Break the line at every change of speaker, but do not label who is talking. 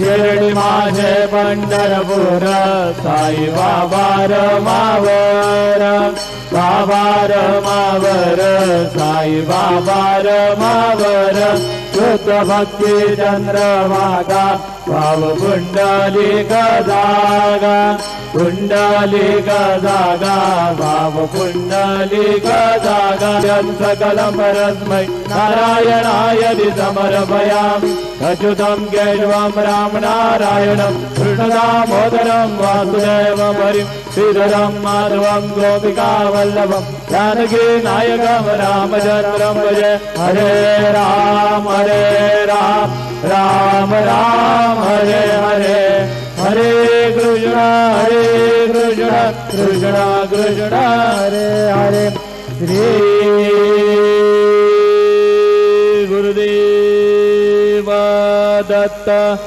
शिर्डी माझे पंढरपूर साई बाबा रमावर बाबा रमावर साई बाबा रमावर शुद्ध भक्ती चंद्रभागा भाव पुंडलिक जागा पुंडलिक जागा भाव पुंडलिक जागा सकलम परस्मै नारायणाय समर्पयामि अच्युतं केशवं राम नारायणं कृष्णदामोदरं वासुदेवं हरिं श्रीधरं माधवं गोपिकावल्लभं जानकी नायकं रामचन्द्रं भजे हरे राम राम राम हरे हरे हरे कृष्ण कृष्ण कृष्ण हरे हरे श्री गुरुदेव दत्त।